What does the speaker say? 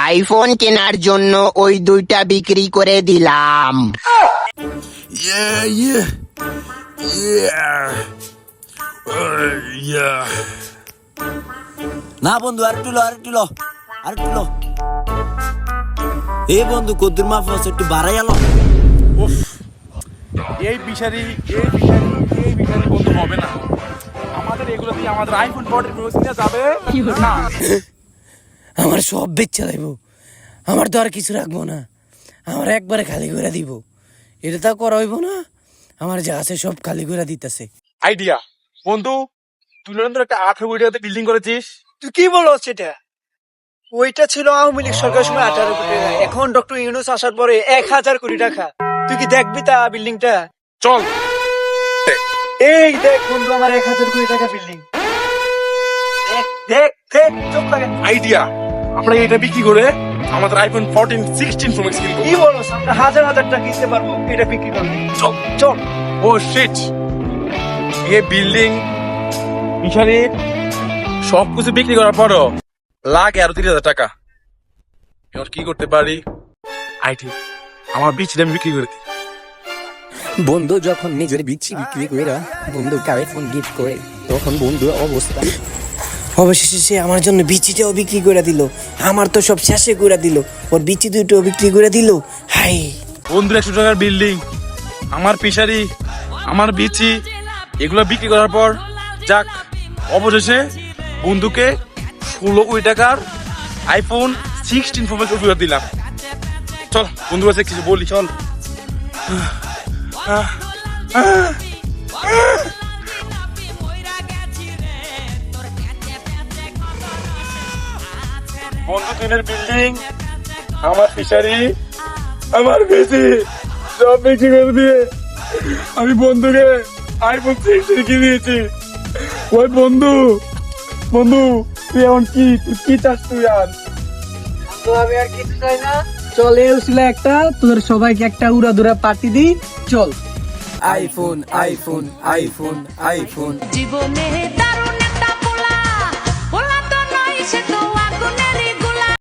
IPhone কেনার জন্য ওই দুইটা বিক্রি করে দিলাম। Yeah, yeah, yeah, yeah. না বন্ধু আরেকটু লো এ বন্ধু কদ্দুর মাফ একটু বাড়াই আলো। এই বিষারি বন্ধু হবে না। আমাদের এগুলো দিয়ে আমাদের আইফোন 14 প্রো যাবে না। আমার সব বেচে লাইবো, আমার তো আর কিছু রাখবো না, আমার একবারে খালি করে দিব। এটা তো করা হইব না, আমার যা আছে সব খালি করে দিতেছে। আইডিয়া বন্ধু, তুই নরেন্দ্র একটা 18 কোটি টাকাতে বিল্ডিং করেছিস। তুই কি বলো সেটা? ওইটা ছিল আওয়ামী লীগ সরকার সময় 18 কোটি টাকা, এখন ডক্টর ইউনূস আসার পরে 1000 কোটি টাকা। তুই কি দেখবি তা বিল্ডিংটা? চল এই দেখ বন্ধু, আমার 1000 কোটি টাকা বিল্ডিং। দেখ দেখ চোখ লাগে। আইডিয়া, আমরা এটা বিক্রি করে আমাদের আইফোন 14 16 প্রো ম্যাক্স কিনবো। কি বলো, আমরা হাজার হাজার টাকা কিনতে পারবো এটা বিক্রি করলে। চল চল। ও শিট, এই বিল্ডিং মিশারি সব কিছু বিক্রি করার পরও লাগে আরো 30,000 টাকা। এবার কি করতে পারি? আইটি আমার বিচটা আমি বিক্রি করে দিই। বন্ধু যখন নিজের বিচি বিক্রি করে বন্ধুকে আইফোন গিফট করে, তখন বন্ধুর অবস্থা। অবশেষে সে আমার জন্য বিচিটাও বিক্রি করে দিল, আমার তো সব শেষে করে দিল, ওর বিচি দুটোও বিক্রি করে দিল। হাই বন্ধু, 100 টাকার বিল্ডিং, আমার পিসারি, আমার বিচি, এগুলো বিক্রি করার পর যাক অবশেষে বন্ধুকে 16 কোটি টাকার আইফোন 16 প্রো ম্যাক্স উপহার দিলাম। চল বন্ধু কাছে কিছু বলি, চল। বন্ধু, দিনের বিল্ডিং, আমার ফিশারি, আমার বেশি সব বিক্রি করে দিয়ে আমি বন্ধুকে আইফোন 16 কিনে দিয়েছি। ওই বন্ধু তুই এখন কি চাস তুই? আর তো আমি আর কিছু চাই না, চলে এসেছিল একটা, তোদের সবাইকে একটা উড়াধুরা পার্টি দিই, চল। আইফোন আইফোন আইফোন আইফোন জীবনে দারুণ